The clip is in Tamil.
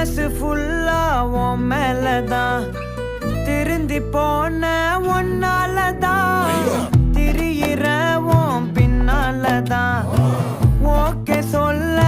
மனசு ஃபுல்லா உன் மேலதான் திருந்தி போன ஒன்னாலதான் திரியிற உன் பின்னாலதான் ஓகே சொல்ல